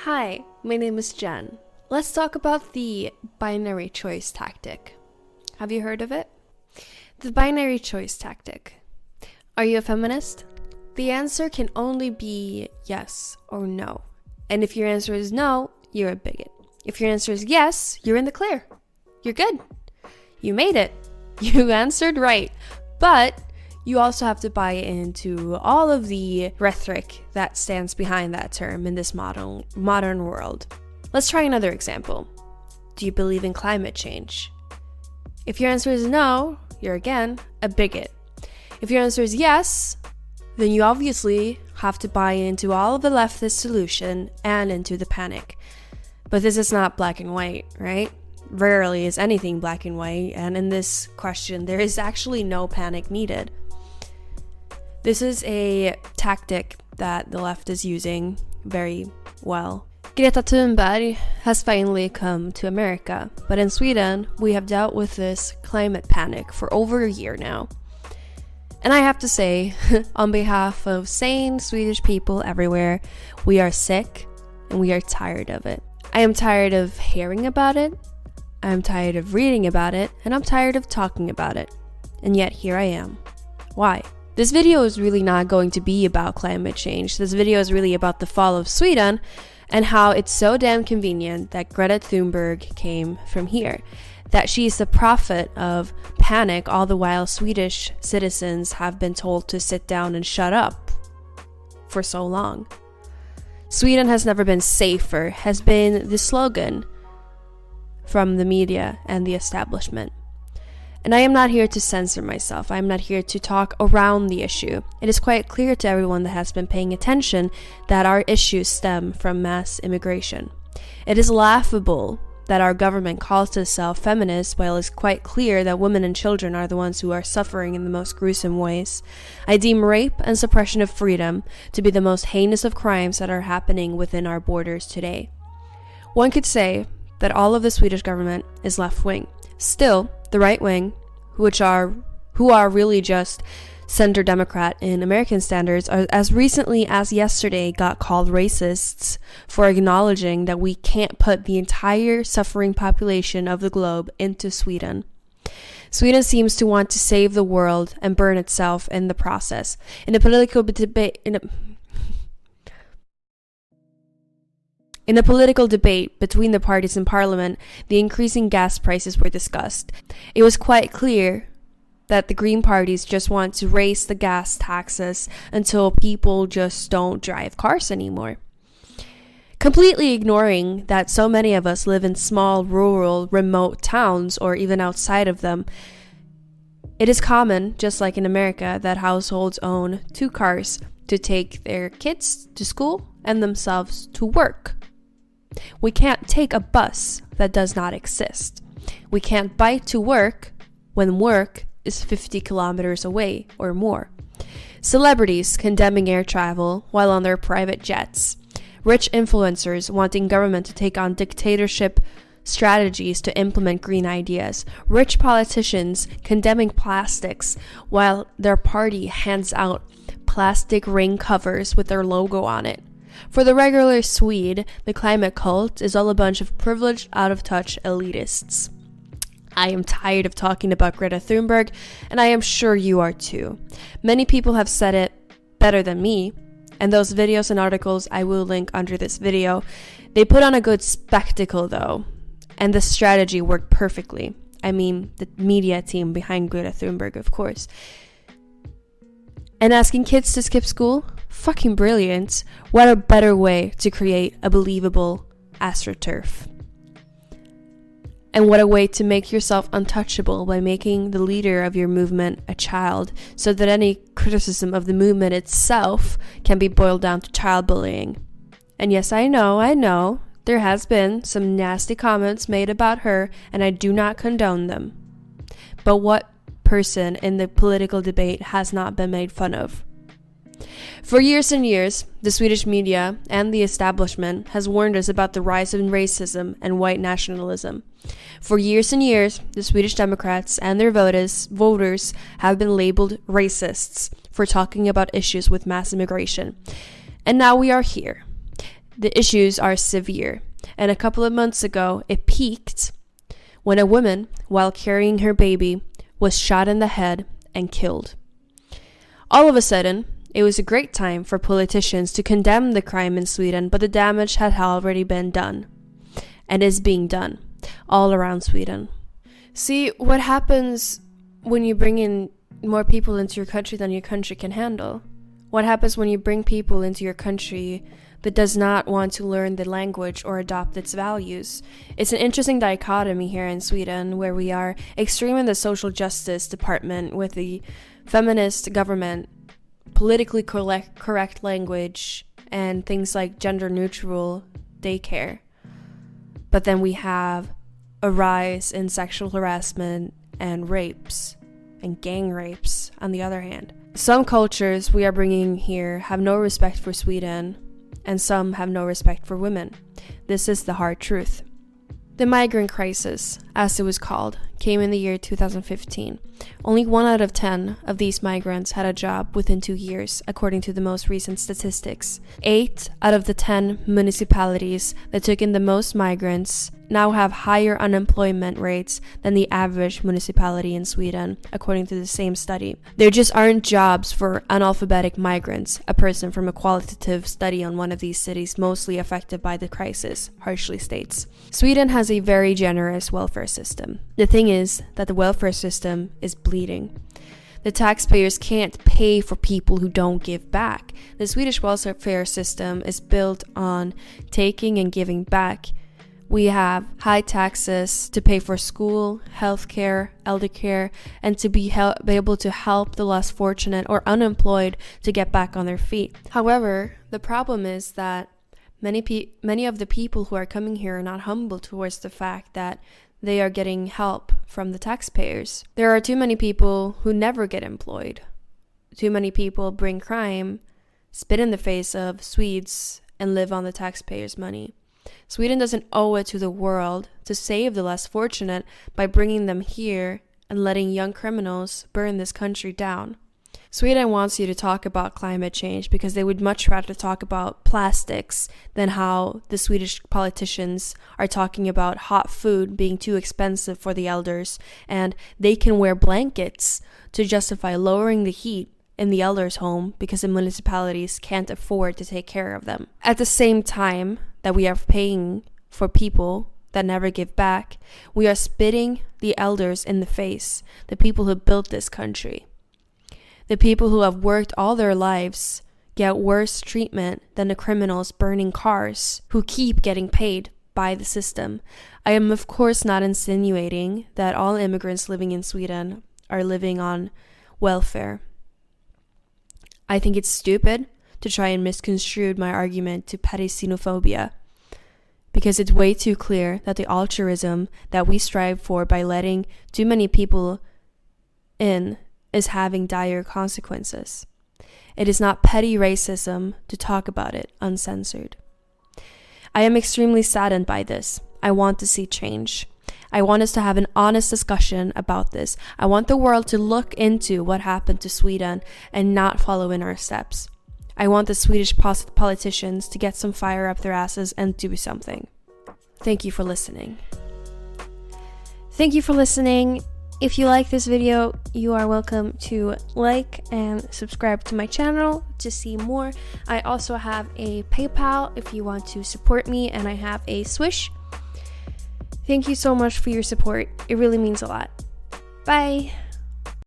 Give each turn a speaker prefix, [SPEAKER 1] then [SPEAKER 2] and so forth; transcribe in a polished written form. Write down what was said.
[SPEAKER 1] Hi, my name is Jen. Let's talk about the binary choice tactic. Have you heard of it? The binary choice tactic. Are you a feminist? The answer can only be yes or no. And if your answer is no, you're a bigot. If your answer is yes, you're in the clear. You're good. You made it. You answered right. But you also have to buy into all of the rhetoric that stands behind that term in this modern world. Let's try another example. Do you believe in climate change? If your answer is no, you're again a bigot. If your answer is yes, then you obviously have to buy into all of the leftist solution and into the panic. But this is not black and white, right? Rarely is anything black and white, and in this question, there is actually no panic needed. This is a tactic that the left is using very well. Greta Thunberg has finally come to America, but in Sweden, we have dealt with this climate panic for over a year now. And I have to say, on behalf of sane Swedish people everywhere, we are sick and we are tired of it. I am tired of hearing about it, I'm tired of reading about it, and I'm tired of talking about it. And yet here I am. Why? This video is really not going to be about climate change. This video is really about the fall of Sweden and how it's so damn convenient that Greta Thunberg came from here. That she's the prophet of panic all the while Swedish citizens have been told to sit down and shut up for so long. Sweden has never been safer has been the slogan from the media and the establishment. And I am not here to censor myself. I am not here to talk around the issue. It is quite clear to everyone that has been paying attention that our issues stem from mass immigration. It is laughable that our government calls itself feminist while it's quite clear that women and children are the ones who are suffering in the most gruesome ways. I deem rape and suppression of freedom to be the most heinous of crimes that are happening within our borders today. One could say that all of the Swedish government is left-wing. Still, the right wing, who are really just center Democrat in American standards, are as recently as yesterday got called racists for acknowledging that we can't put the entire suffering population of the globe into Sweden. Sweden seems to want to save the world and burn itself in the process. In a political debate between the parties in parliament, the increasing gas prices were discussed. It was quite clear that the Green parties just want to raise the gas taxes until people just don't drive cars anymore. Completely ignoring that so many of us live in small, rural, remote towns or even outside of them. It is common, just like in America, that households own 2 cars to take their kids to school and themselves to work. We can't take a bus that does not exist. We can't bike to work when work is 50 kilometers away or more. Celebrities condemning air travel while on their private jets. Rich influencers wanting government to take on dictatorship strategies to implement green ideas. Rich politicians condemning plastics while their party hands out plastic ring covers with their logo on it. For the regular Swede, the climate cult is all a bunch of privileged, out-of-touch elitists. I am tired of talking about Greta Thunberg, and I am sure you are too. Many people have said it better than me, and those videos and articles I will link under this video. They put on a good spectacle though, and the strategy worked perfectly. I mean, the media team behind Greta Thunberg, of course. And asking kids to skip school? Fucking brilliant. What a better way to create a believable astroturf. And what a way to make yourself untouchable by making the leader of your movement a child, so that any criticism of the movement itself can be boiled down to child bullying. And yes, I know, there has been some nasty comments made about her, and I do not condone them. But what person in the political debate has not been made fun of? For years and years, the Swedish media and the establishment has warned us about the rise in racism and white nationalism. For years and years, the Swedish Democrats and their voters have been labeled racists for talking about issues with mass immigration. And now we are here. The issues are severe, and a couple of months ago, it peaked when a woman, while carrying her baby, was shot in the head and killed. All of a sudden, it was a great time for politicians to condemn the crime in Sweden, but the damage had already been done, and is being done all around Sweden. See, what happens when you bring in more people into your country than your country can handle? What happens when you bring people into your country that does not want to learn the language or adopt its values? It's an interesting dichotomy here in Sweden, where we are extreme in the social justice department with the feminist government, politically correct language, and things like gender neutral daycare. But then we have a rise in sexual harassment and rapes and gang rapes on the other hand. Some cultures we are bringing here have no respect for Sweden, and some have no respect for women. This is the hard truth. The migrant crisis, as it was called, came in the year 2015. Only 1 out of 10 of these migrants had a job within 2 years, according to the most recent statistics. 8 out of the 10 municipalities that took in the most migrants now have higher unemployment rates than the average municipality in Sweden, according to the same study. There just aren't jobs for analphabetic migrants, a person from a qualitative study on one of these cities mostly affected by the crisis harshly states. Sweden has a very generous welfare system. The thing is that the welfare system is bleeding. The taxpayers can't pay for people who don't give back. The Swedish welfare system is built on taking and giving back. We have high taxes to pay for school, healthcare, elder care, and to be able to help the less fortunate or unemployed to get back on their feet. However, the problem is that many of the people who are coming here are not humble towards the fact that they are getting help from the taxpayers. There are too many people who never get employed. Too many people bring crime, spit in the face of Swedes, and live on the taxpayers' money. Sweden doesn't owe it to the world to save the less fortunate by bringing them here and letting young criminals burn this country down. Sweden wants you to talk about climate change because they would much rather talk about plastics than how the Swedish politicians are talking about hot food being too expensive for the elders, and they can wear blankets to justify lowering the heat in the elders' home because the municipalities can't afford to take care of them. At the same time that we are paying for people that never give back, we are spitting the elders in the face, the people who built this country. The people who have worked all their lives get worse treatment than the criminals burning cars who keep getting paid by the system. I am of course not insinuating that all immigrants living in Sweden are living on welfare. I think it's stupid to try and misconstrue my argument to petty xenophobia, because it's way too clear that the altruism that we strive for by letting too many people in is having dire consequences. It is not petty racism to talk about it uncensored. I am extremely saddened by this. I want to see change. I want us to have an honest discussion about this. I want the world to look into what happened to Sweden and not follow in our steps. I want the Swedish politicians to get some fire up their asses and do something. Thank you for listening. Thank you for listening. If you like this video, you are welcome to like and subscribe to my channel to see more. I also have a PayPal if you want to support me, and I have a Swish. Thank you so much for your support. It really means a lot. Bye.